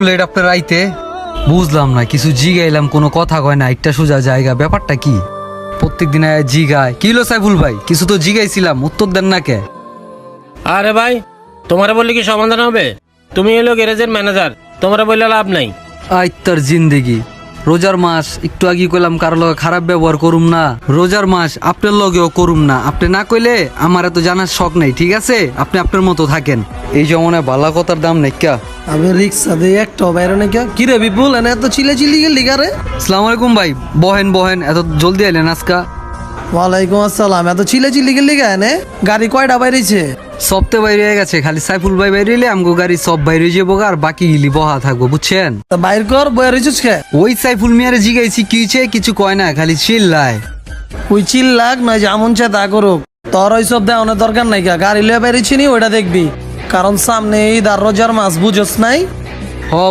Late আপনার রাইতে বুঝলাম না কিছু জিগাইলাম কোনো কথা কয় না একটা সোজা জায়গা ব্যাপারটা কি প্রত্যেক দিন জিগায় কি হলো সাইফুল ভাই কিছু তো জিগাইছিলাম উত্তর দেন না কে আরে ভাই তোমারে বললে কি সমাধান হবে? তুমি এলো গ্যারেজের ম্যানেজার, তোমারে বললে লাভ নাই। আইতার জিন্দেগি রোজার মাস একটু আগে কইলাম কারো লগে খারাপ ব্যবহার করুম না রোজার মাস আপনার লগেও করুম না আপনি না কইলে আমার এত জানার শখ নেই ঠিক আছে আপনি আপনার মতো থাকেন এই জমানে বালা কথার দাম নেই কা আমি রিক্সা দিয়ে একটা বাইরে নাকি কি রে বিপুল এনে এত চিলে চিলি গেলি গারে? আসসালামু আলাইকুম ভাই বহেন বহেন এত জলদি আইলেন আজকা ওয়ালাইকুম আসসালাম। এত চিলে চিলি গেলি গা এনে গাড়ি কয়টা বাইরেছে? সবতে বাইরে হয়ে গেছে খালি সাইফুল ভাই বাইরে এলে আমগো গাড়ি সব বাইরে যাবো আর বাকি গিলি বহা থাকবো বুঝছেন তা বাইর কর বয়ে রয়েছিস কে? ওই সাইফুল মিয়ারে জিগাইছি কি হইছে কিছু কয় না খালি চিল্লায় ওই চিল লাগ নয় যেমন চা তা করুক, তোর ওই সব দেওয়ানোর দরকার নাই গা। গাড়ি লয়ে বাইরেছি নি ওইটা দেখবি, কারণ সামনে ঈদ আর রোজার মাস বুঝোস নাই।